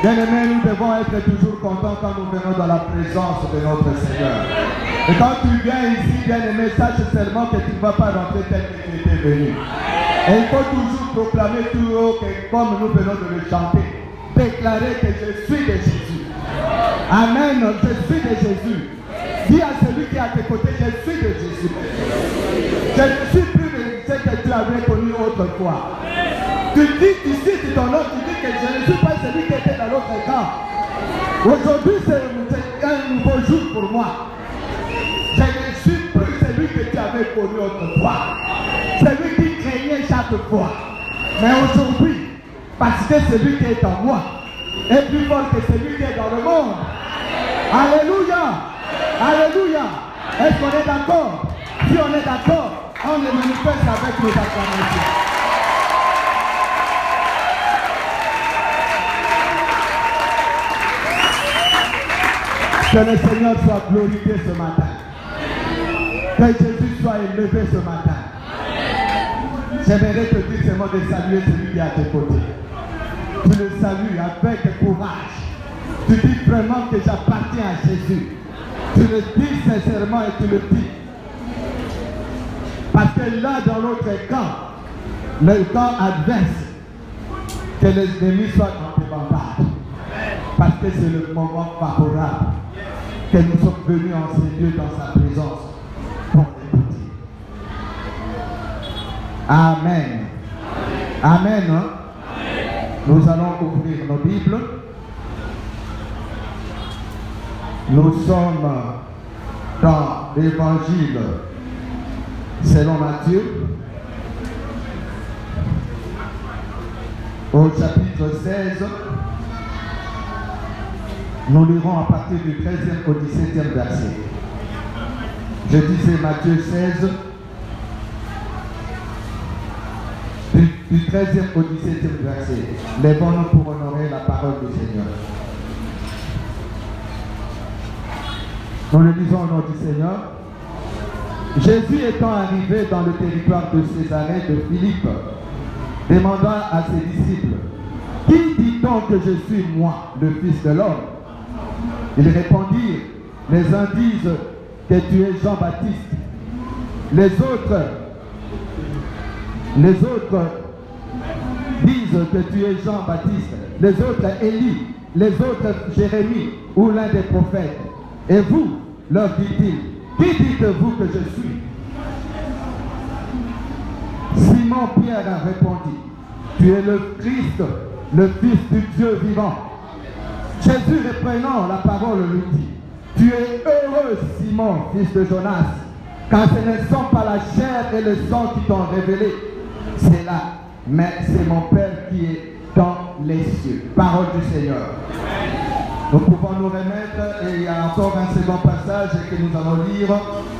Bien-aimés, nous devons être toujours contents quand nous venons dans la présence de notre Seigneur. Et quand tu viens ici, bien-aimé, sache seulement que tu ne vas pas rentrer tel que tu étais venu. Et il faut toujours proclamer tout haut que, comme nous venons de le chanter, déclarer que je suis de Jésus. Amen, je suis de Jésus. Dis à celui qui est à tes côtés, je suis de Jésus. Je ne suis plus de ce que tu avais connu autrefois. Tu dis, tu cites ton nom, tu dis que je ne suis pas celui qui était dans l'autre camp. Aujourd'hui, c'est un nouveau jour pour moi. Je ne suis plus celui que tu avais connu autrefois. Celui qui craignait chaque fois. Mais aujourd'hui, parce que celui qui est en moi est plus fort que celui qui est dans le monde. Alléluia! Alléluia! Est-ce qu'on est d'accord? Si on est d'accord, on le manifeste avec nos acclamations. Que le Seigneur soit glorifié ce matin. Que Jésus soit élevé ce matin. J'aimerais te dire seulement de saluer celui qui est à tes côtés. Tu le salues avec courage. Tu dis vraiment que j'appartiens à Jésus. Tu le dis sincèrement et tu le dis. Parce que là, dans l'autre camp, le camp adverse, que les ennemis soient en débandade. Parce que c'est le moment favorable que nous sommes venus en ces lieux dans sa présence pour l'écouter. Amen. Amen. Hein? Nous allons ouvrir nos Bibles. Nous sommes dans l'évangile selon Matthieu, au chapitre 16. Nous lirons à partir du 13e au 17e verset. Je disais Matthieu 16, du 13e au 17e verset. Lèvons-nous pour honorer la parole du Seigneur. Nous le lisons au nom du Seigneur. Jésus étant arrivé dans le territoire de Césarée de Philippe, demanda à ses disciples, « Qui dit-on que je suis moi, le Fils de l'homme » Ils répondirent, « Les uns disent que tu es Jean-Baptiste, les autres disent que tu es Jean-Baptiste, les autres Élie, les autres Jérémie ou l'un des prophètes. Et vous, leur dit-il, qui dites-vous que je suis » Simon Pierre a répondu, « Tu es le Christ, le Fils du Dieu vivant. » Jésus reprenant la parole lui dit, « Tu es heureux, Simon, fils de Jonas, car ce ne sont pas la chair et le sang qui t'ont révélé cela, mais c'est mon Père qui est dans les cieux. » Parole du Seigneur. Nous pouvons nous remettre et il y a encore un second passage que nous allons lire.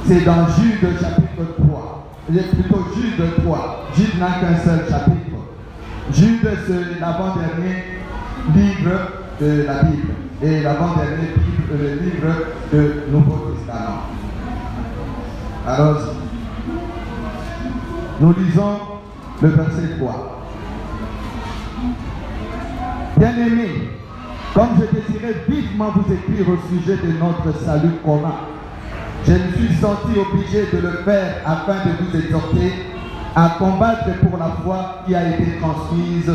C'est dans Jude chapitre 3. Plutôt Jude 3. Jude n'a qu'un seul chapitre. Jude, c'est l'avant-dernier livre de la Bible. Et l'avant-dernier livre du Nouveau Testament. Alors, nous lisons le verset 3. Bien-aimés, comme je désirais vivement vous écrire au sujet de notre salut commun, je me suis senti obligé de le faire afin de vous exhorter à combattre pour la foi qui a été transmise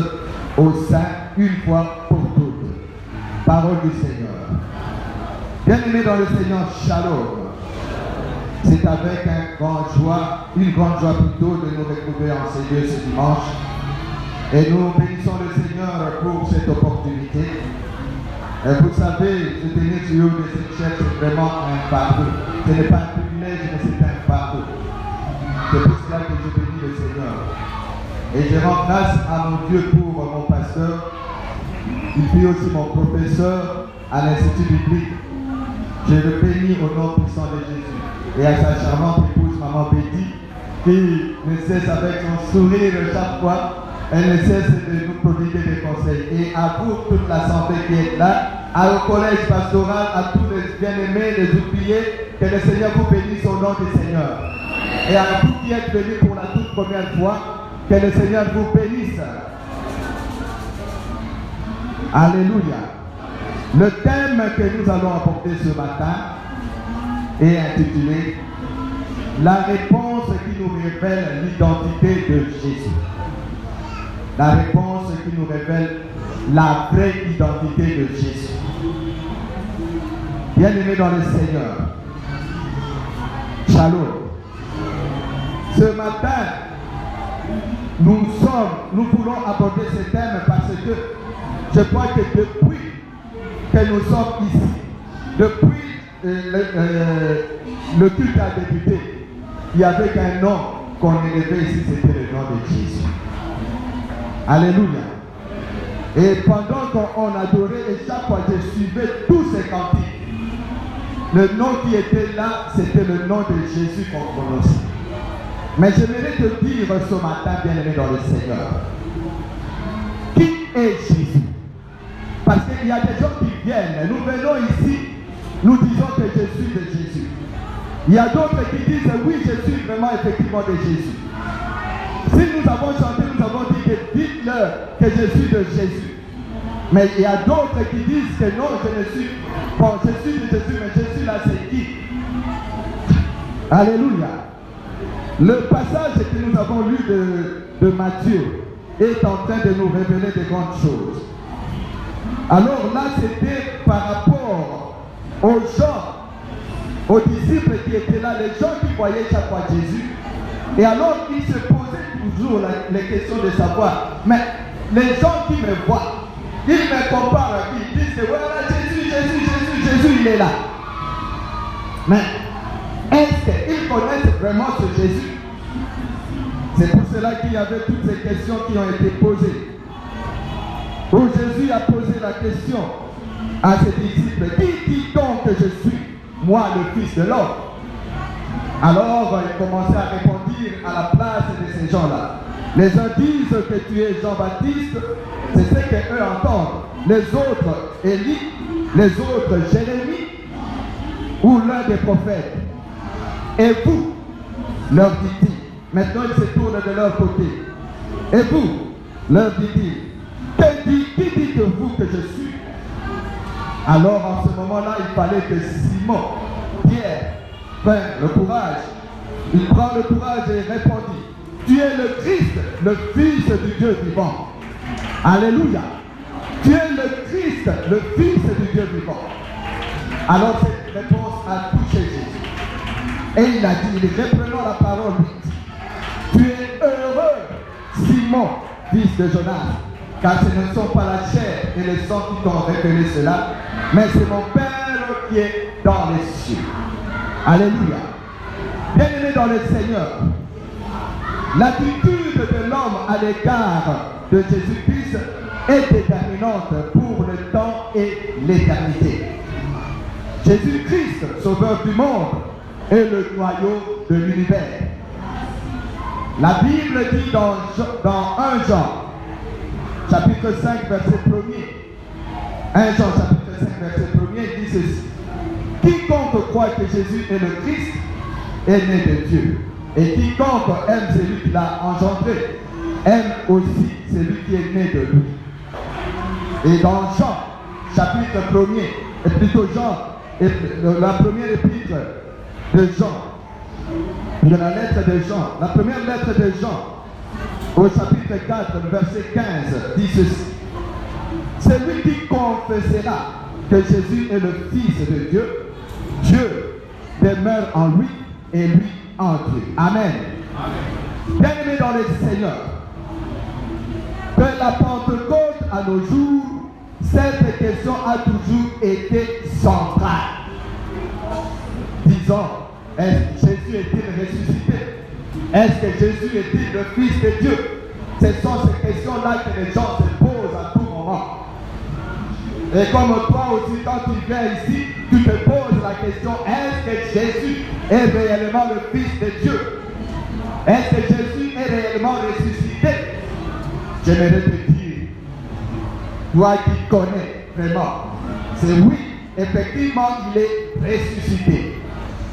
aux saints une fois pour toutes. Parole du Seigneur. Bien-aimés dans le Seigneur, shalom. C'est avec une grande joie plutôt de nous retrouver en ces lieux ce dimanche. Et nous bénissons le Seigneur pour cette opportunité. Et vous savez, se tenir sur une de ces chaises, c'est vraiment un fardeau. Ce n'est pas un privilège, mais c'est un fardeau. C'est pour cela que je bénis le Seigneur. Et je rends grâce à mon Dieu pour mon pasteur. Il fut aussi mon professeur à l'Institut biblique. Je le bénis au nom puissant de Jésus. Et à sa charmante épouse, Maman Betty, qui ne cesse avec son sourire chaque fois. Elle ne cesse de nous prodiguer des conseils. Et à vous, toute l'assemblée qui est là, au collège pastoral, à tous les bien-aimés, les oubliés, que le Seigneur vous bénisse au nom du Seigneur. Et à vous qui êtes venus pour la toute première fois, que le Seigneur vous bénisse. Alléluia. Le thème que nous allons apporter ce matin est intitulé La réponse qui nous révèle l'identité de Jésus. La réponse qui nous révèle la vraie identité de Jésus. Bien-aimés dans le Seigneur, Shalom. Ce matin, nous voulons aborder ce thème parce que je crois que depuis que nous sommes ici, depuis le culte a débuté, il y avait qu'un nom qu'on élevait ici, c'était le nom de Jésus. Alléluia. Et pendant qu'on adorait, et chaque fois je suivais tous ces cantiques, le nom qui était là, c'était le nom de Jésus qu'on prononçait. Mais j'aimerais te dire ce matin, bien-aimé dans le Seigneur, qui est Jésus? Parce qu'il y a des gens qui viennent, nous venons ici, nous disons que je suis de Jésus. Il y a d'autres qui disent oui, je suis vraiment effectivement de Jésus. Si nous avons chanté, nous avons dit que dites-leur que je suis de Jésus. Mais il y a d'autres qui disent que non, je ne suis pas, je suis de Jésus, mais je suis là, c'est qui? Alléluia. Le passage que nous avons lu de Matthieu est en train de nous révéler de grandes choses. Alors là, c'était par rapport aux gens, aux disciples qui étaient là, les gens qui voyaient chaque fois Jésus. Et alors, ils se posaient toujours les questions de savoir, mais les gens qui me voient, ils me comparent, ils disent que voilà, Jésus, il est là. Mais est-ce qu'ils connaissent vraiment ce Jésus? C'est pour cela qu'il y avait toutes ces questions qui ont été posées. Où Jésus a posé la question à ses disciples, qui dit donc que je suis, moi le Fils de l'homme? Alors il commençait à répondre à la place de ces gens-là. Les uns disent que tu es Jean-Baptiste, c'est ce qu'eux entendent. Les autres, Élie, les autres, Jérémie, ou l'un des prophètes. Et vous, leur dit-il. Maintenant, ils se tournent de leur côté. Et vous, leur dit-il, qui dites-vous que je suis? Alors, en ce moment-là, il fallait que Simon, Pierre, prenne le courage. Il prend le courage et répondit, tu es le Christ, le Fils du Dieu vivant. Alléluia. Tu es le Christ, le Fils du Dieu vivant. Alors cette réponse a touché Jésus. Et il a dit, reprenons la parole vite. Tu es heureux, Simon, fils de Jonas, car ce ne sont pas la chair et le sang qui t'ont révélé cela, mais c'est mon Père qui est dans les cieux. Alléluia. Bien-aimé dans le Seigneur, l'attitude de l'homme à l'égard de Jésus-Christ est déterminante pour le temps et l'éternité. Jésus-Christ, sauveur du monde, est le noyau de l'univers. La Bible dit dans 1 Jean, chapitre 5, verset 1er, 1 Jean, chapitre 5, verset 1er, dit ceci. Quiconque croit que Jésus est le Christ est né de Dieu. Et quiconque aime celui qui l'a engendré, aime aussi celui qui est né de lui. Et dans Jean, chapitre 1er, et plutôt Jean, la première épître de Jean, de la lettre de Jean, la première lettre de Jean, au chapitre 4, verset 15, dit ceci. Celui qui confessera que Jésus est le Fils de Dieu, Dieu demeure en lui et lui en Dieu. Amen. Bien-aimés dans le Seigneur, que la Pentecôte à nos jours, cette question a toujours été centrale. Disons, est-ce que Jésus est-il ressuscité? Est-ce que Jésus est-il le Fils de Dieu? Ce sont ces questions-là que les gens se posent à tout moment. Et comme toi aussi, quand tu viens ici, tu te poses la question, est-ce que Jésus est réellement le Fils de Dieu? Est-ce que Jésus est réellement ressuscité? J'aimerais te dire, toi qui connais vraiment, c'est oui, effectivement, il est ressuscité.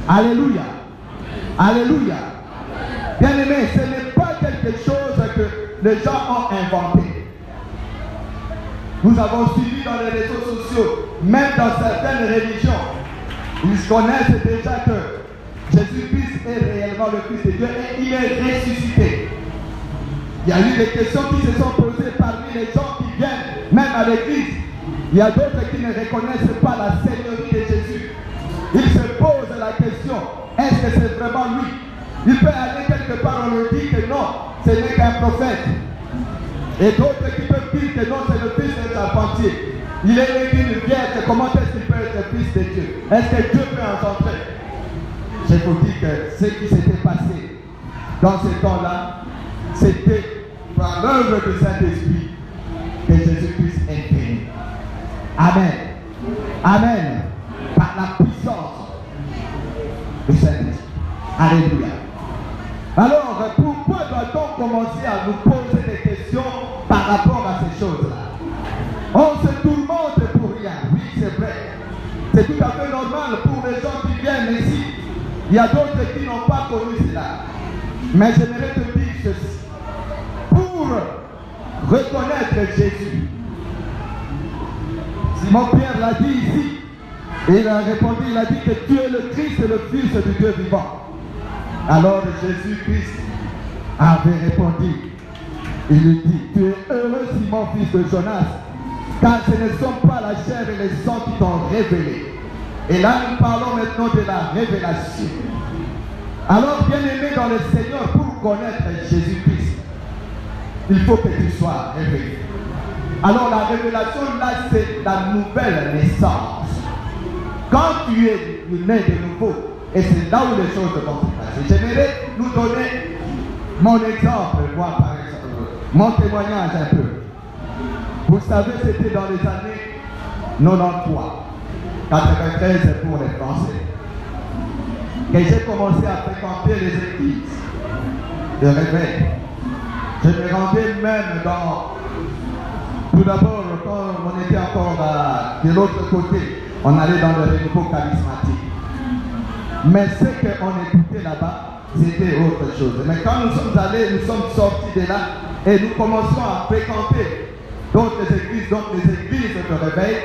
Alléluia. Alléluia. Bien-aimé, ce n'est pas quelque chose que les gens ont inventé. Nous avons suivi dans les réseaux sociaux, même dans certaines religions. Ils connaissent déjà que Jésus-Christ est réellement le Fils de Dieu et il est ressuscité. Il y a eu des questions qui se sont posées parmi les gens qui viennent, même à l'église. Il y a d'autres qui ne reconnaissent pas la Seigneurie de Jésus. Ils se posent la question, est-ce que c'est vraiment lui? Il peut aller quelque part, on lui dit que non, ce n'est qu'un prophète. Et d'autres qui peuvent dire que non, c'est le fils d'un charpentier. Il est né d'une vierge, comment est-ce qu'il peut être le fils de Dieu? Est-ce que Dieu peut engendrer? Je vous dis que ce qui s'était passé dans ce temps-là, c'était par l'œuvre du Saint-Esprit que Jésus-Christ est venu. Amen. Amen. Par la puissance du Saint-Esprit. Alléluia. Alors, pourquoi doit-on commencer à nous poser des questions par rapport à ces choses-là? On se tourmente pour rien. Oui, c'est vrai. C'est tout à fait normal pour les gens qui viennent ici. Il y a d'autres qui n'ont pas connu cela. Mais j'aimerais te dire ceci. Pour reconnaître Jésus, Simon-Pierre l'a dit ici, et il a répondu, il a dit que tu es le Christ, le Fils du Dieu vivant. Alors Jésus-Christ avait répondu, il lui dit, tu es heureux Simon, fils de Jonas, car ce ne sont pas la chair et le sang qui t'ont révélé. Et là nous parlons maintenant de la révélation. Alors bien aimé dans le Seigneur, pour connaître Jésus-Christ, il faut que tu sois révélé. Alors la révélation là, c'est la nouvelle naissance. Quand tu es né de nouveau, et c'est là où les choses vont se passer. J'aimerais nous donner mon exemple, moi par exemple, mon témoignage un peu. Vous savez, c'était dans les années 93, 93 pour les Français, que j'ai commencé à fréquenter les églises de réveil. Je me rendais même dans... Tout d'abord, quand on était encore de l'autre côté, on allait dans le renouveau charismatique. Mais ce qu'on écoutait là-bas, c'était autre chose. Mais quand nous sommes allés, nous sommes sortis de là et nous commençons à fréquenter d'autres églises, donc les églises de réveil,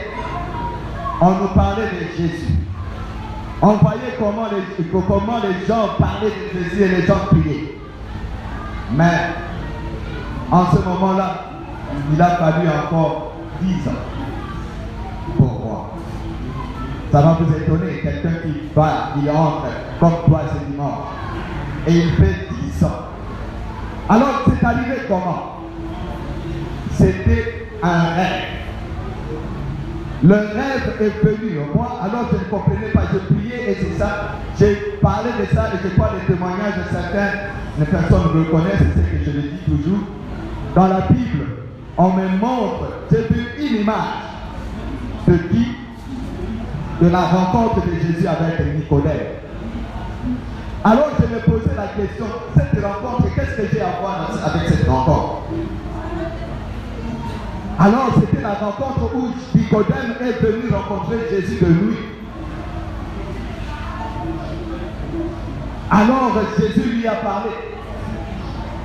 on nous parlait de Jésus. On voyait comment les gens parlaient de Jésus et les gens priaient. Mais en ce moment-là, il a fallu encore 10 ans pour moi. Ça va vous étonner, quelqu'un qui entre comme toi ce dimanche et il fait 10 ans. Alors c'est arrivé comment? C'était un rêve. Le rêve est venu moi, alors je ne comprenais pas, je priais et c'est ça. J'ai parlé de ça et je crois les témoignages de certaines personnes me connaissent, c'est ce que je le dis toujours. Dans la Bible, on me montre, j'ai vu une image de qui? De la rencontre de Jésus avec Nicodème. Alors je me posais la question, cette rencontre, qu'est-ce que j'ai à voir avec cette rencontre? Alors c'était la rencontre où Nicodème est venu rencontrer Jésus de nuit. Alors Jésus lui a parlé.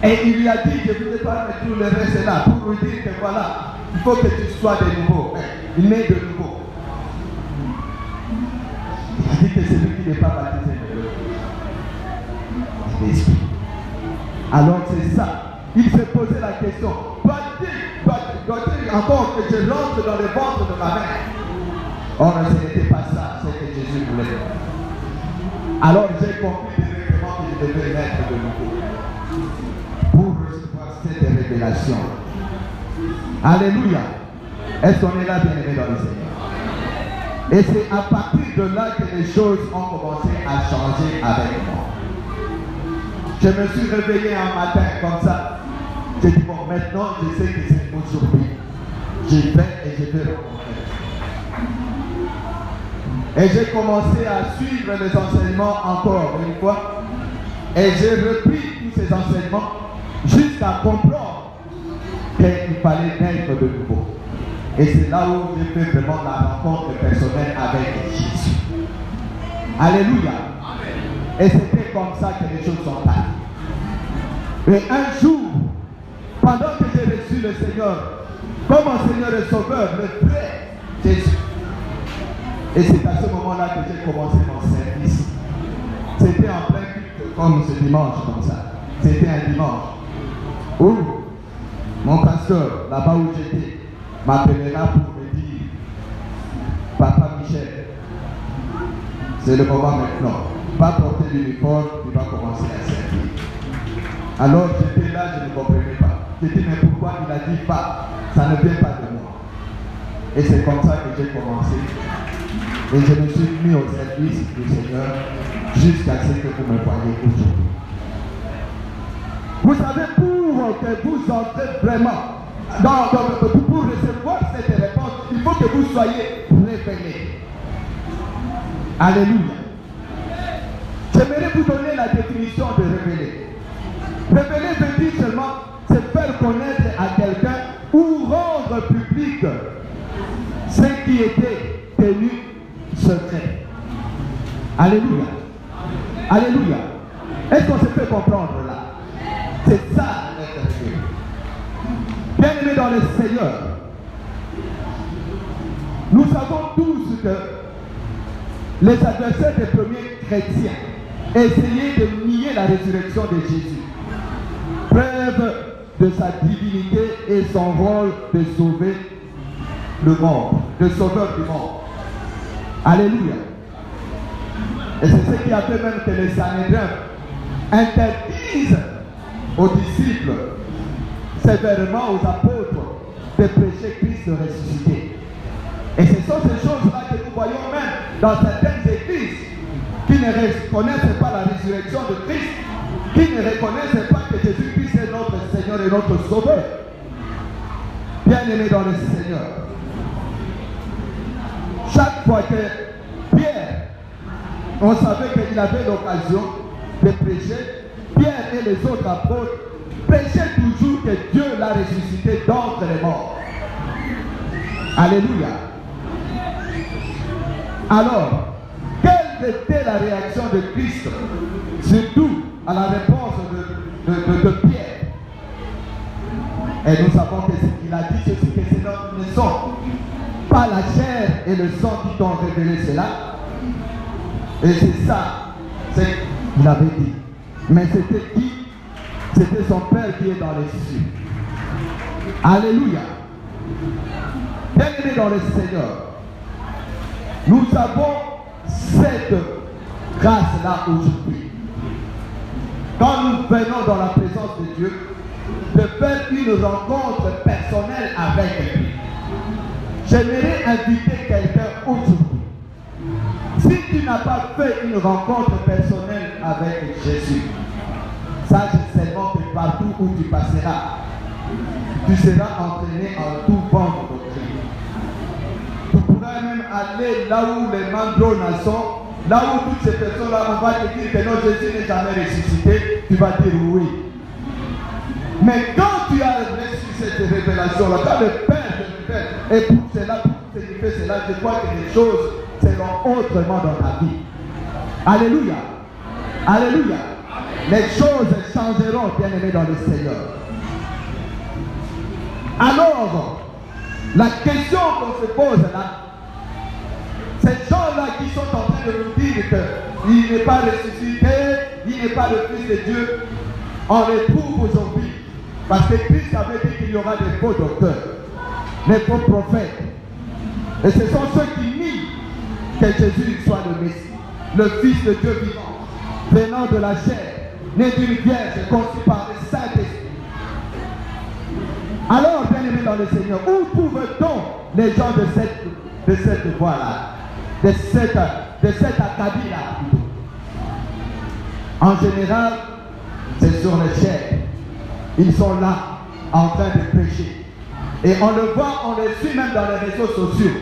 Et il lui a dit, je ne vous ai pas mettre tout le reste là, pour lui dire que voilà, il faut que tu sois de nouveau, il naît de nouveau. Il a dit que c'est lui qui n'est pas baptisé de l'Esprit. Alors c'est ça. Il s'est posé la question, doit-il encore que je rentre dans le ventre de ma mère? Or, ce n'était pas ça, ce que Jésus voulait. Alors j'ai compris directement que je devais naître de nouveau pour recevoir cette révélation. Alléluia. Est-ce qu'on est là, bien aimé dans le Seigneur? Et c'est à partir de là que les choses ont commencé à changer avec moi. Je me suis réveillé un matin comme ça. J'ai dit, bon, maintenant, je sais que c'est aujourd'hui. J'y vais et je vais rencontrer. Et j'ai commencé à suivre les enseignements encore une fois. Et j'ai repris tous ces enseignements jusqu'à comprendre qu'il fallait naître de nouveau. Et c'est là où j'ai fait vraiment la rencontre personnelle avec Jésus. Alléluia. Et c'était comme ça que les choses sont passées. Et un jour, pendant que j'ai reçu Jésus le Seigneur, comme mon Seigneur et Sauveur, le vrai Jésus. Et c'est à ce moment-là que j'ai commencé mon service. C'était en plein culte, comme ce dimanche, comme ça. C'était un dimanche où mon pasteur, là-bas où j'étais, m'appellera pour me dire, Papa Michel, c'est le moment maintenant. Pas porter l'uniforme, tu vas commencer à servir. Alors j'étais là, je ne comprenais pas. J'ai dit, mais pourquoi il a dit pas? Ça ne vient pas de moi. Et c'est comme ça que j'ai commencé. Et je me suis mis au service du Seigneur jusqu'à ce que vous me voyez aujourd'hui. Vous savez, pour que vous entrez vraiment, pour recevoir cette réponse, il faut que vous soyez révélés. Alléluia. J'aimerais vous donner la définition de révéler. Révéler veut dire seulement se faire connaître à quelqu'un ou rendre public ce qui était tenu secret. Alléluia. Alléluia. Est-ce qu'on se fait comprendre là? C'est ça l'être révélé. Bien-aimés dans le Seigneur, nous savons tous que les adversaires des premiers chrétiens essayaient de nier la résurrection de Jésus. Preuve de sa divinité et son rôle de sauver le monde, de sauveur du monde. Alléluia. Et c'est ce qui a fait même que les Sanhédrins interdisent aux disciples, sévèrement aux apôtres, de prêcher Christ ressuscité. Et ce sont ces choses-là que nous voyons même dans certaines églises qui ne reconnaissent pas la résurrection de Christ, qui ne reconnaissent pas que Jésus-Christ est notre Seigneur et notre Sauveur. Bien-aimés dans le Seigneur, chaque fois que Pierre, on savait qu'il avait l'occasion de prêcher, Pierre et les autres apôtres prêchaient toujours que Dieu l'a ressuscité d'entre les morts. Alléluia. Alors, quelle était la réaction de Christ, surtout à la réponse de Pierre? Et nous savons que ce qu'il a dit, c'est que ce ne sont pas la chair et le sang qui t'ont révélé cela. Et c'est ça, c'est qu'il avait dit. Mais c'était qui? C'était son Père qui est dans les cieux. Alléluia. Bien-aimés dans le Seigneur, nous avons cette grâce-là aujourd'hui. Quand nous venons dans la présence de Dieu, de faire une rencontre personnelle avec lui. J'aimerais inviter quelqu'un aujourd'hui. Si tu n'as pas fait une rencontre personnelle avec Jésus, sache seulement que partout où tu passeras, tu seras entraîné en tout vent de doctrine. Tu pourras même aller là où les mandrones sont, là où toutes ces personnes-là, on va te dire que non, Jésus n'est jamais ressuscité, tu vas dire oui. Mais quand tu as reçu cette révélation-là, quand le Père te fait, et pour cela, pour ce qui fait cela, je crois que les choses seront autrement dans ta vie. Alléluia. Alléluia. Les choses changeront, bien-aimés dans le Seigneur. Alors, la question qu'on se pose là, ces gens-là qui sont en train de nous dire qu'il n'est pas ressuscité, il n'est pas le Fils de Dieu, on les trouve aujourd'hui. Parce que Christ avait dit qu'il y aura des faux docteurs, des faux prophètes. Et ce sont ceux qui nient que Jésus soit le Messie, le Fils de Dieu vivant, venant de la chair, né d'une vierge, conçu par le Saint-Esprit. Alors, bien-aimés dans le Seigneur, où trouve-t-on les gens de cette voie-là, de cette acadie-là plutôt? En général, c'est sur les chairs. Ils sont là, en train de prêcher. Et on le voit, on les suit même dans les réseaux sociaux.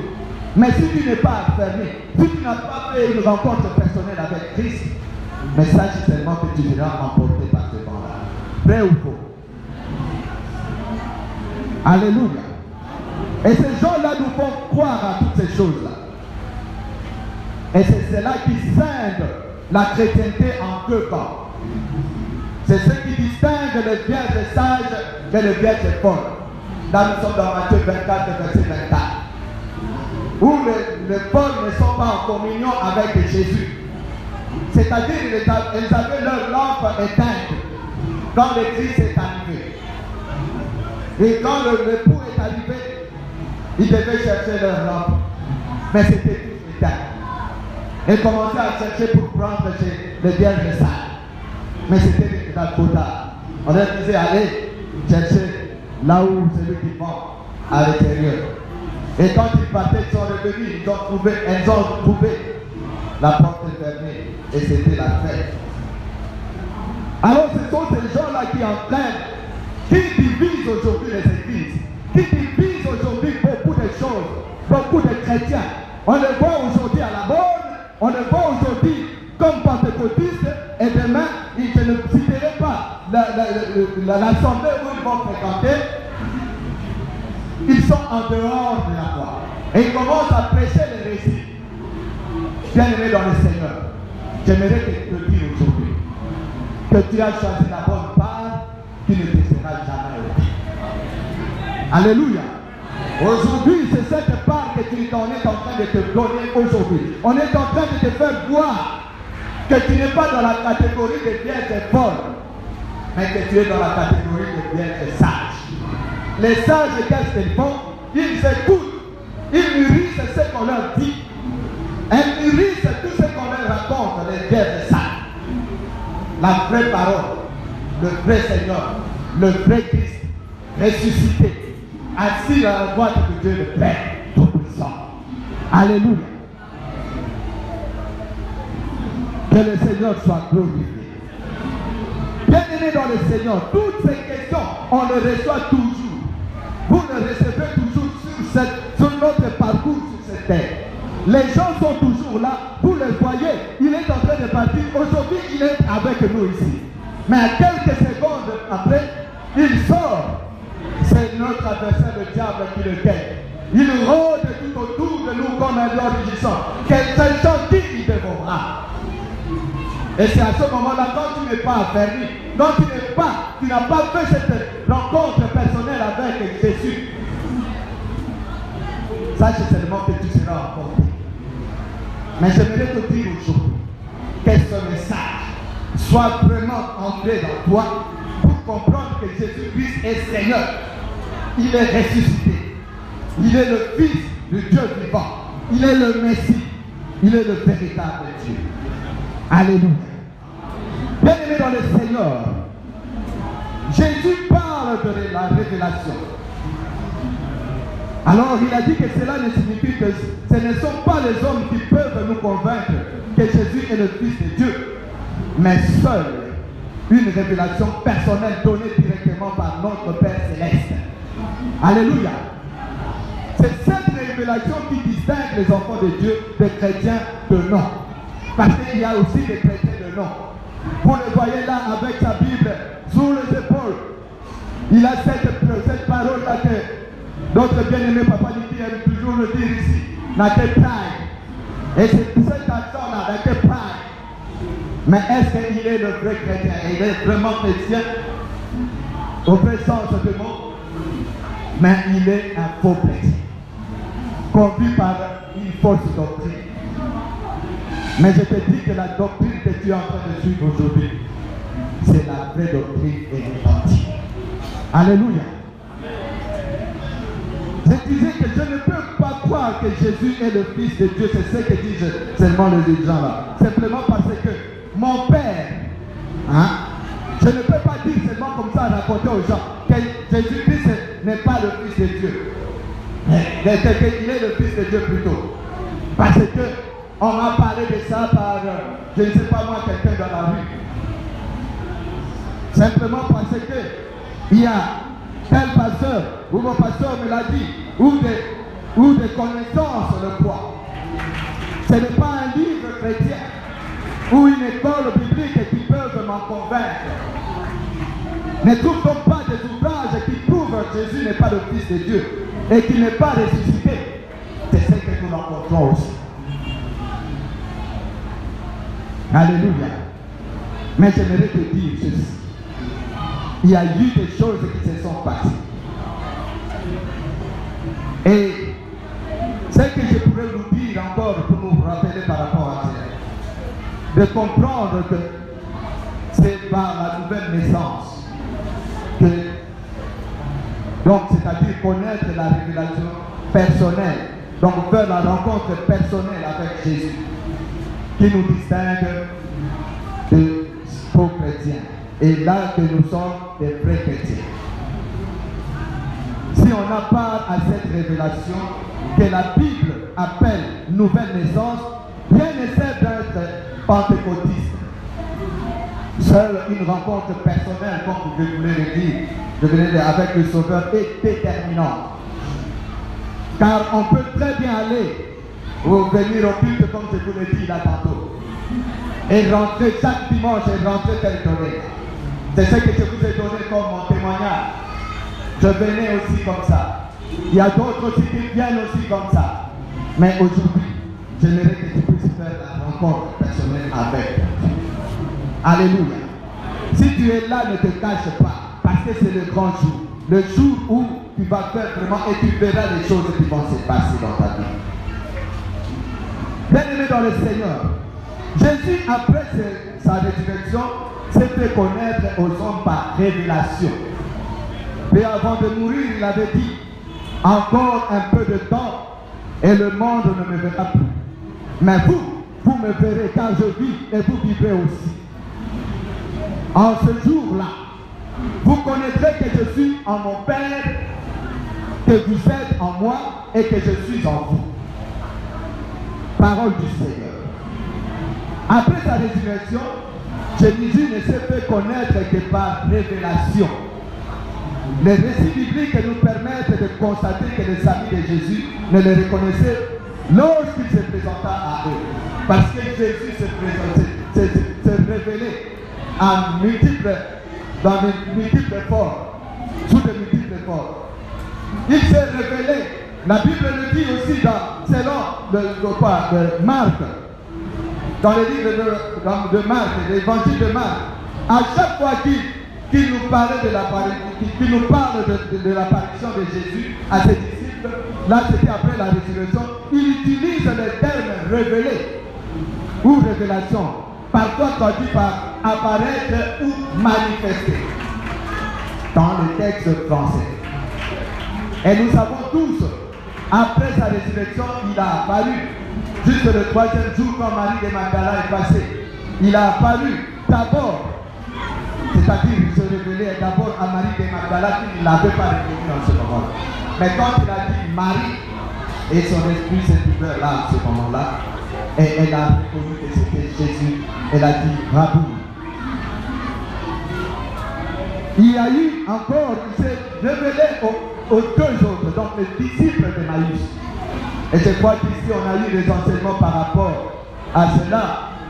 Mais si tu n'es pas fermé, si tu n'as pas fait une rencontre personnelle avec Christ, mais sache seulement que tu seras emporté par ce vent-là. Vrai ou faux? Alléluia. Et ces gens-là nous font croire à toutes ces choses-là. Et c'est cela qui scinde la chrétienté en deux camps. C'est ce qui distingue les vierges sages et les vierges folles. Là, nous sommes dans Matthieu 24, verset 24. Où les pauvres ne sont pas en communion avec Jésus. C'est-à-dire qu'ils avaient leur lampe éteinte quand l'église est arrivée. Et quand l'époux est arrivé, ils devaient chercher leur lampe. Mais c'était tout éteint. Ils commençaient à chercher pour prendre les vierges sales. Mais c'était déjà trop tard. On leur disait, allez chercher là où celui qui vend à l'intérieur. Et quand ils partaient, ils sont revenus, ils ont trouvé la porte fermée. Et c'était la fête. Alors ce sont ces gens-là qui entraînent, qui divisent aujourd'hui les églises, qui divisent aujourd'hui beaucoup de choses, beaucoup de chrétiens. On les voit aujourd'hui à la mode, on les voit aujourd'hui comme pentecôtistes, et demain, je ne citerai pas l'assemblée où ils vont fréquenter. Ils sont en dehors de la foi. Et ils commencent à prêcher les récits. Bien-aimé dans le Seigneur, j'aimerais te dire aujourd'hui que tu as choisi la bonne part qui ne te sera jamais ôtée. Alléluia. Aujourd'hui, c'est cette part que tu en es en train de te donner aujourd'hui. On est en train de te faire voir que tu n'es pas dans la catégorie des vierges folles, mais que tu es dans la catégorie des vierges sages. Les sages, qu'est-ce qu'ils font? Ils écoutent, ils mûrissent ce qu'on leur dit. Ils mûrissent tout ce qu'on leur raconte, les vierges sages. La vraie parole, le vrai Seigneur, le vrai Christ, ressuscité, assis à la droite de Dieu le Père Tout-Puissant. Alléluia. Que le Seigneur soit glorifié. Bien-aimés dans le Seigneur, toutes ces questions, on les reçoit toujours. Vous les recevez toujours sur notre parcours sur cette terre. Les gens sont toujours là, vous les voyez, il est en train de partir. Aujourd'hui, il est avec nous ici. Mais à quelques secondes après, il sort. C'est notre adversaire, le diable, qui le gagne. Il rôde tout autour de nous comme un lion rugissant. Quelqu'un qui il dévorera. Et c'est à ce moment-là, quand tu n'es pas affermi, quand tu n'as pas fait cette rencontre personnelle avec Jésus, sache seulement que tu seras emporté. Mais j'aimerais te dire aujourd'hui que ce message soit vraiment entré dans toi pour comprendre que Jésus-Christ est Seigneur. Il est ressuscité. Il est le Fils du Dieu vivant. Il est le Messie. Il est le véritable Dieu. Alléluia. Bien-aimé dans le Seigneur, Jésus parle de la révélation. Alors il a dit que cela ne signifie que ce ne sont pas les hommes qui peuvent nous convaincre que Jésus est le Fils de Dieu, mais seule une révélation personnelle donnée directement par notre Père Céleste. Alléluia. C'est cette révélation qui distingue les enfants de Dieu des chrétiens de nom. Parce qu'il y a aussi des chrétiens de nom. Vous le voyez là avec sa Bible sous les épaules. Il a cette parole-là que notre bien-aimé Papa Niki aime toujours le dire ici. N'a que pride. Et c'est cet accent-là, n'a que pride. Mais est-ce qu'il est le vrai chrétien? Il est vraiment chrétien au vrai sens du mot. Mais il est un faux chrétien, conduit par une fausse doctrine. Mais je te dis que la doctrine que tu es en train de suivre aujourd'hui, c'est la vraie doctrine et l'authentique. Alléluia. Je disais que je ne peux pas croire que Jésus est le Fils de Dieu, c'est ce que disent seulement les gens là. Simplement parce que mon Père, je ne peux pas dire seulement comme ça, raconter aux gens que Jésus-Christ n'est pas le Fils de Dieu. Mais qu'il est le Fils de Dieu plutôt. Parce que on m'a parlé de ça par, je ne sais pas moi, quelqu'un dans la rue. Simplement parce que il y a tel pasteur, ou mon pasteur me l'a dit, ou des connaissances le croient. Ce n'est pas un livre chrétien ou une école biblique qui peuvent m'en convaincre. Ne trouve-t-on pas des ouvrages qui prouvent que Jésus n'est pas le Fils de Dieu et qu'il n'est pas ressuscité? C'est ce que nous rencontrons aussi. Alléluia. Mais j'aimerais te dire ceci. Il y a eu des choses qui se sont passées. Et ce que je pourrais vous dire encore pour nous rappeler par rapport à cela, de comprendre que c'est par la nouvelle naissance que, donc c'est-à-dire connaître la révélation personnelle, donc faire la rencontre personnelle avec Jésus, qui nous distingue de faux chrétiens. Et là que nous sommes des vrais chrétiens. Si on n'a pas à cette révélation que la Bible appelle nouvelle naissance, rien ne sert d'être pentecôtiste. Seule une rencontre personnelle, comme je voulais le dire, avec le Sauveur est déterminante. Car on peut très bien aller ou venir au culte, comme je vous l'ai dit là tantôt, et rentrer chaque dimanche et rentrer tel donné. C'est ce que je vous ai donné comme mon témoignage. Je venais aussi comme ça. Il y a d'autres aussi qui viennent aussi comme ça. Mais aujourd'hui, j'aimerais que tu puisses faire la rencontre personnelle avec Dieu. Alléluia. Si tu es là, ne te cache pas, parce que c'est le grand jour. Le jour où tu vas faire vraiment et tu verras les choses qui vont se passer dans ta vie. Bien-aimé dans le Seigneur, Jésus, après sa résurrection, s'est fait connaître aux hommes par révélation. Et avant de mourir, il avait dit, encore un peu de temps et le monde ne me verra plus. Mais vous me verrez car je vis et vous vivrez aussi. En ce jour-là, vous connaîtrez que je suis en mon Père, que vous êtes en moi et que je suis en vous. Parole du Seigneur. Après sa résurrection, Jésus ne s'est fait connaître que par révélation. Les récits bibliques nous permettent de constater que les amis de Jésus ne le reconnaissaient lorsqu'il se présenta à eux. Parce que Jésus s'est révélé dans de multiples formes, sous de multiples formes. Il s'est révélé, la Bible le dit aussi selon Marc, dans le livre de Marc, l'évangile de Marc, à chaque fois qu'il nous parlait de l'apparition de Jésus à ses disciples, là c'était après la résurrection, il utilise le terme révélé ou révélation, parfois traduit par apparaître ou manifester dans le texte français. Et nous savons tous, après sa résurrection, il a apparu, juste le troisième jour quand Marie de Magdala est passée, il a apparu d'abord, c'est-à-dire il se révélait d'abord à Marie de Magdala qui ne l'avait pas reconnu dans ce moment-là. Mais quand il a dit Marie, et son esprit s'est ouvert là, à ce moment-là, et elle a reconnu que c'était Jésus, elle a dit Rabbi. Il y a eu encore, il s'est révélé aux deux autres, donc les disciples de Maïs. Et je crois qu'ici on a eu des enseignements par rapport à cela,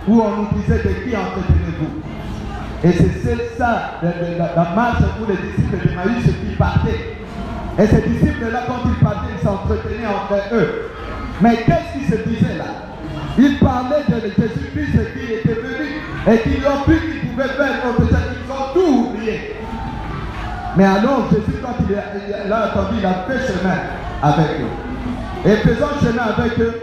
où on nous disait de qui entretenez-vous. Et c'est ça, la marche où les disciples de Maïs qui partaient. Et ces disciples-là, quand ils partaient, ils s'entretenaient entre eux. Mais qu'est-ce qu'ils se disaient là? Ils parlaient de Jésus-Christ qui était venu et qu'ils ont vu qu'ils pouvaient faire autre chose. Ils ont tout oublié. Mais alors Jésus, quand il a entendu, il a fait chemin avec eux. Et faisant chemin avec eux,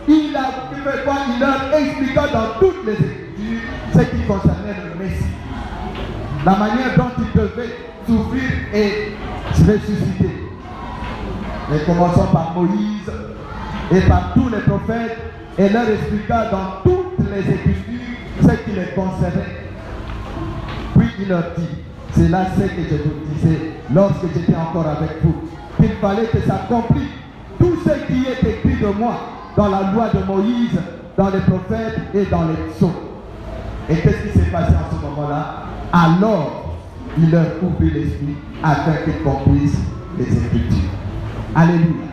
il a fait quoi? Il leur expliqua dans toutes les Écritures ce qui concernait le Messie. La manière dont il devait souffrir et ressusciter. Et commençons par Moïse et par tous les prophètes, et leur expliqua dans toutes les Écritures ce qui les concernait. Puis il leur dit, c'est là ce que je vous disais lorsque j'étais encore avec vous, qu'il fallait que s'accomplisse tout ce qui est écrit de moi dans la loi de Moïse, dans les prophètes et dans les psaumes. Et qu'est-ce qui s'est passé en ce moment-là? Alors, il leur ouvrit l'esprit afin qu'ils comprissent les Écritures. Alléluia.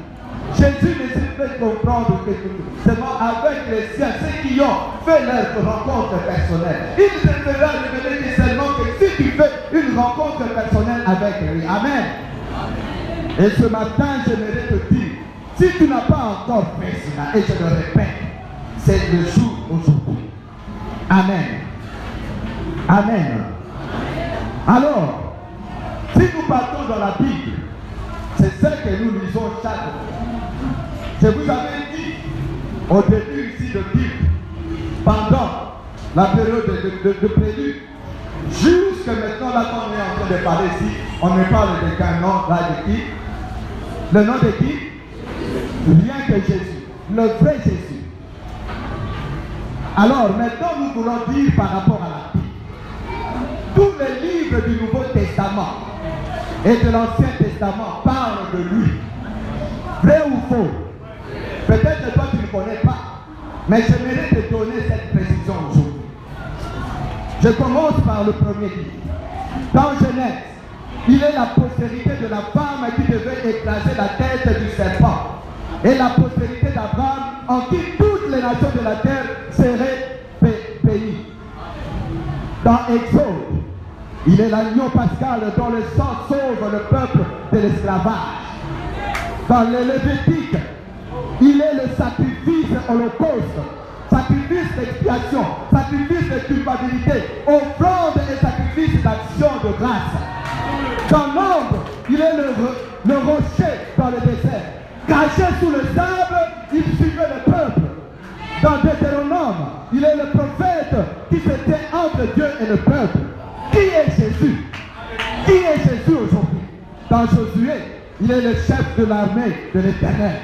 Jésus ne s'est fait comprendre que seulement avec les siens, ceux qui ont fait leur rencontre personnelle. Il se fera révéler seulement que si tu fais une rencontre personnelle avec lui. Amen. Et ce matin, j'aimerais te dire, si tu n'as pas encore fait cela, et je le répète, c'est le jour aujourd'hui. Amen. Amen. Alors, si nous partons dans la Bible, c'est ce que nous lisons chaque jour. Je vous avais dit au début ici de Bible, pendant la période de prélude, jusque maintenant, là qu'on est en train de parler ici, on ne parle de qu'un nom là de qui? Le nom de qui? Rien que Jésus, le vrai Jésus. Alors maintenant, nous voulons dire par rapport à la Bible. Tous les livres du Nouveau Testament et de l'Ancien Testament parlent de lui. Vrai ou faux? Peut-être que toi tu ne connais pas, mais j'aimerais te donner cette précision aujourd'hui. Je commence par le premier livre. Dans Genèse, il est la postérité de la femme qui devait écraser la tête du serpent. Et la postérité d'Abraham en qui toutes les nations de la terre seraient bénies. Dans Exode, il est l'agneau pascal dont le sang sauve le peuple de l'esclavage. Dans le Lévitique, il est le sacrifice holocauste, sacrifice d'expiation, sacrifice de culpabilité, offrande et sacrifice d'action de grâce. Dans Nombre, il est le rocher dans le désert. Caché sous le sable, il suivait le peuple. Dans Deutéronome, il est le prophète qui se tient entre Dieu et le peuple. Qui est Jésus? Qui est Jésus aujourd'hui? Dans Josué, il est le chef de l'armée de l'Éternel.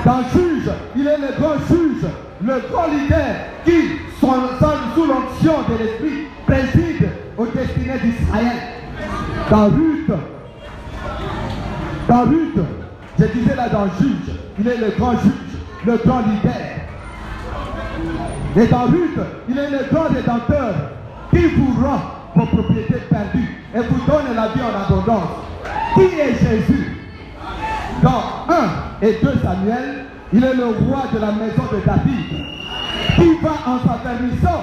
Dans Juge, il est le grand juge, le grand leader qui, sous l'onction de l'Esprit, préside aux destinées d'Israël. Dans Ruth, je disais là dans Juge, il est le grand juge, le grand leader. Et dans Ruth, il est le grand rédempteur qui vous rend vos propriétés perdues et vous donne la vie en abondance. Qui est Jésus? Dans 1 et 2 Samuel, il est le roi de la maison de David qui va en s'affermissant,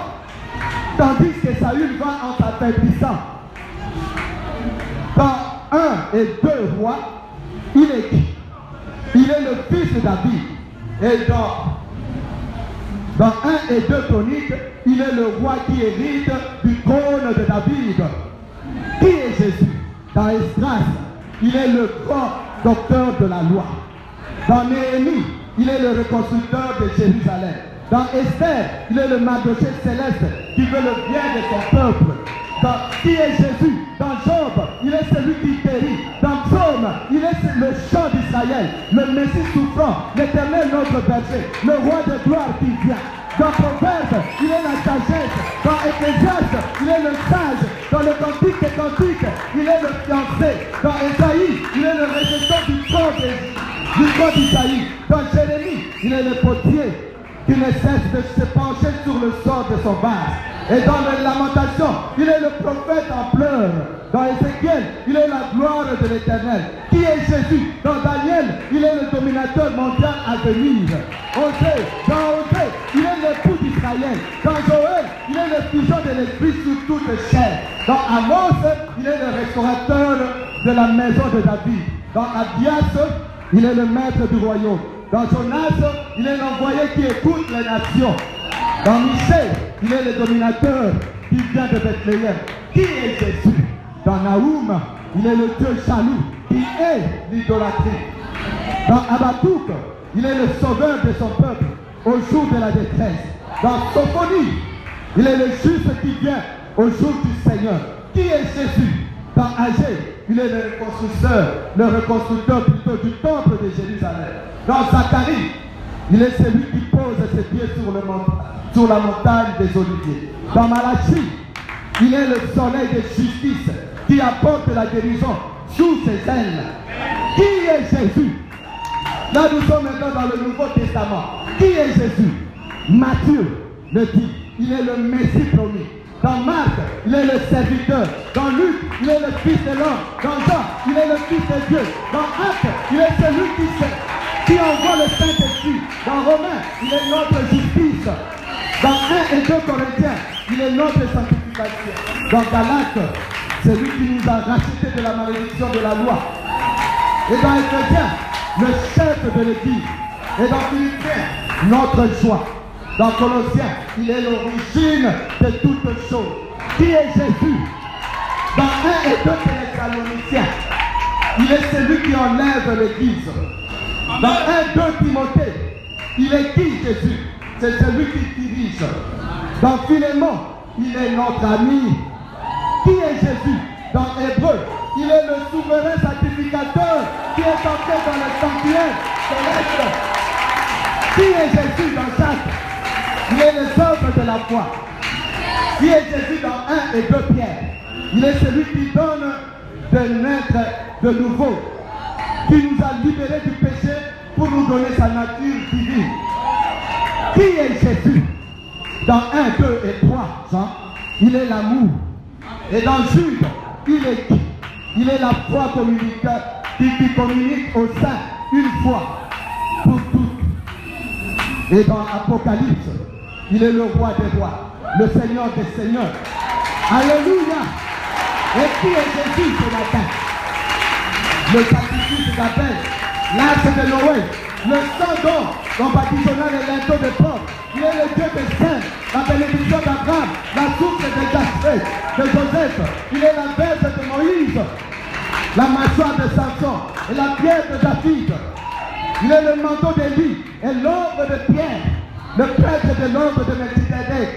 tandis que Saül va en s'affaiblissant. Dans 1 et 2 rois, il est qui? Il est le fils de David. Et dans 1 et 2 Chroniques, il est le roi qui hérite du trône de David. Qui est Jésus? Dans Esdras, il est le grand docteur de la loi. Dans Néhémie, il est le reconstructeur de Jérusalem. Dans Esther, il est le Mardochée céleste qui veut le bien de son peuple. Qui est Jésus? Dans Job, il est celui qui périt. Dans Psaume, il est le chant d'Israël, le Messie souffrant, l'Éternel notre berger, le roi de gloire qui vient. Dans Proverbe, il est la sagesse. Dans Ecclésiaste, il est le sage. Dans le Cantique des Cantiques, il est le fiancé. Dans Ésaïe, il est le régisseur du camp d'Isaïe. Dans Jérémie, il est le potier qui ne cesse de se pencher sur le sort de son vase. Et dans les Lamentations, il est le prophète en pleurs. Dans Ézéchiel, il est la gloire de l'Éternel. Qui est Jésus? Dans Daniel, il est le dominateur mondial à venir. Dans Osée, il est l'époux d'Israël. Dans Joël, il est le pigeon de l'esprit sur toute chair. Dans Amos, il est le restaurateur de la maison de David. Dans Abdias, il est le maître du royaume. Dans Jonas, il est l'envoyé qui écoute les nations. Dans Michée, il est le dominateur qui vient de Bethléem. Qui est Jésus? Dans Naoum, il est le Dieu jaloux qui est l'idolâtrie. Dans Habakkuk, il est le sauveur de son peuple au jour de la détresse. Dans Sophonie, il est le juste qui vient au jour du Seigneur. Qui est Jésus? Dans Agé, il est le reconstructeur plutôt du temple de Jérusalem. Dans Zacharie, il est celui qui pose ses pieds sur la montagne des Oliviers. Dans Malachie, il est le soleil de justice qui apporte la guérison sous ses ailes. Qui est Jésus? Là, nous sommes maintenant dans le Nouveau Testament. Qui est Jésus? Matthieu le dit, il est le Messie promis. Dans Marc, il est le serviteur. Dans Luc, il est le fils de l'homme. Dans Jean, il est le fils de Dieu. Dans Actes, il est celui qui envoie le Saint-Esprit. Dans Romains, il est notre justice. Dans 1 et 2 Corinthiens, il est notre sanctification. Dans Galates, c'est lui qui nous a rachetés de la malédiction de la loi. Et dans Éphésiens, le chef de l'Église. Et dans Philippiens, notre joie. Dans Colossiens, il est l'origine de toutes choses. Qui est Jésus? Dans 1 et 2 Thessaloniciens, il est celui qui enlève l'Église. Dans 1 et 2 Timothée, Il est qui Jésus? C'est celui qui dirige. Dans Philémon, il est notre ami. Qui est Jésus? Dans Hébreu, il est le souverain sacrificateur qui est entré dans le sanctuaire céleste. Qui est Jésus dans Jacques? Il est les œuvres de la foi. Qui est Jésus dans 1 et 2 Pierre? Il est celui qui donne de naître de nouveau, qui nous a libérés du péché pour nous donner sa nature divine. Qui est Jésus? Dans 1, 2 et 3, Jean, il est l'amour. Et dans Jude, il est la foi qui communique au sein une fois pour toutes. Et dans Apocalypse, il est le roi des rois, le Seigneur des seigneurs. Alléluia! Et qui est Jésus ce matin? Le sacrifice d'Abel, l'arche de Noé, le sang d'or dont baptisonna les linteaux de porc. Il est le Dieu des saints, la bénédiction d'Abraham, la source de Japheth, de Joseph. Il est la verge de Moïse, la mâchoire de Samson et la pierre de David. Il est le manteau d'Élie et l'ombre de Pierre, le prêtre de l'ombre de Melchizedek,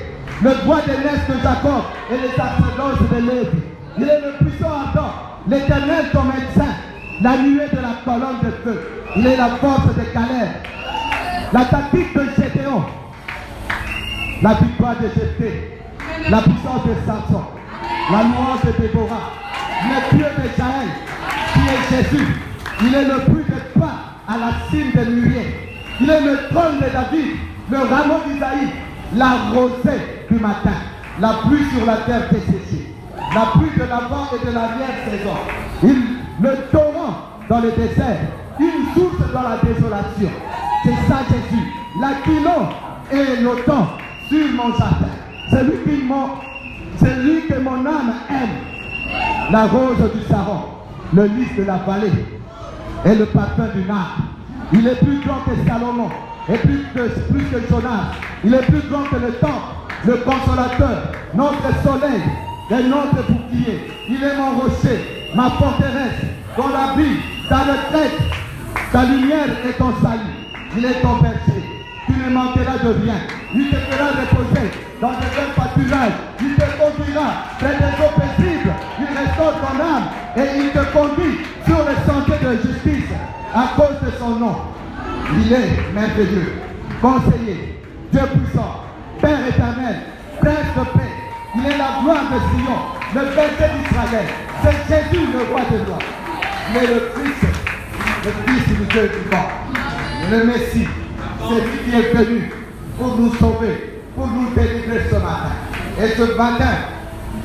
le bois d'aînesse de Jacob et les sacerdoces de Lévi. Il est le puissant ardent, l'éternel ton médecin, la nuée de la colonne de feu. Il est la force de Caleb, la tactique de Gédéon, la victoire de Jéphthé, la puissance de Samson, la louange de Déborah, le Dieu de Jaël, qui est Jésus. Il est le bruit de pain à la cime des mûriers. Il est le trône de David, le rameau d'Isaïe, la rosée du matin, la pluie sur la terre desséchée, la pluie de l'avant et de l'arrière-saison, le torrent dans le désert, une source dans la désolation. C'est ça Jésus, l'aquilon et l'automne sur mon jardin. Celui que mon âme aime, la rose du Saron, le lys de la vallée et le parfum du nard. Il est plus grand que Salomon et plus que Jonas. Il est plus grand que le temple, le consolateur, notre soleil et notre bouclier. Il est mon rocher, ma forteresse, ton abri, ta retraite, ta lumière et ton salut. Il est ton berger. Tu ne manqueras de rien. Il te fera reposer dans de belles pâturages. Il te conduira près des eaux paisibles. Il restaure ton âme et il te conduit sur le sentier de justice à cause de son nom. Il est merveilleux, conseiller, Dieu puissant, Père éternel, Prince de paix. Il est la gloire de Sion, le berger d'Israël. C'est Jésus le roi des rois. Il est le Fils du Dieu vivant. Le Messie, c'est lui qui est venu pour nous sauver, pour nous délivrer ce matin. Et ce matin,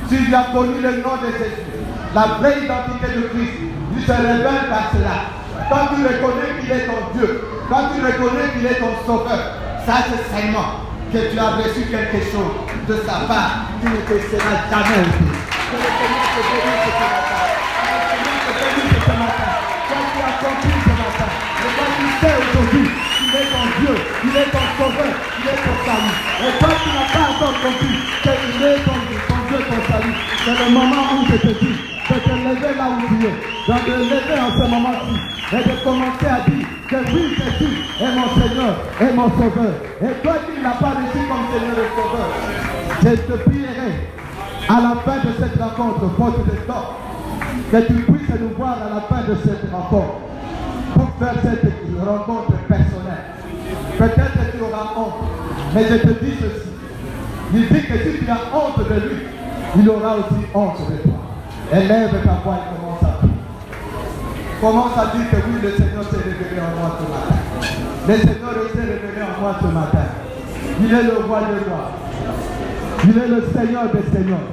tu lui as connu le nom de Jésus, la vraie identité de Christ. Tu te révèles par cela. Quand tu reconnais qu'il est ton Dieu, quand tu reconnais qu'il est ton sauveur, sache seulement que tu as reçu quelque chose de sa part qui ne te sera jamais ôté. Que le Seigneur te bénisse ce matin. Que le Seigneur te bénisse ce matin. Quand tu as compris ce matin, et quand tu sais aujourd'hui qu'il est ton Dieu, il est ton sauveur, il est ton salut. Et quand tu n'as pas encore compris qu'il est ton Dieu, ton salut, c'est le moment où je te dis de te lever là où tu es, de te lever en ce moment-ci et de commencer à dire que oui, Jésus est mon Seigneur et mon Sauveur. Et toi qui ne l'as pas reçu comme Seigneur et Sauveur, je te prierai à la fin de cette rencontre, faute de temps, que tu puisses nous voir à la fin de cette rencontre pour faire cette rencontre personnelle. Peut-être que tu auras honte, mais je te dis ceci. Il dit que si tu as honte de lui, il aura aussi honte de toi. Élève ta voix et commence à prier. Commence à dire que oui, le Seigneur s'est révélé en moi ce matin. Le Seigneur s'est révélé en moi ce matin. Il est le roi des rois. Il est le Seigneur des seigneurs.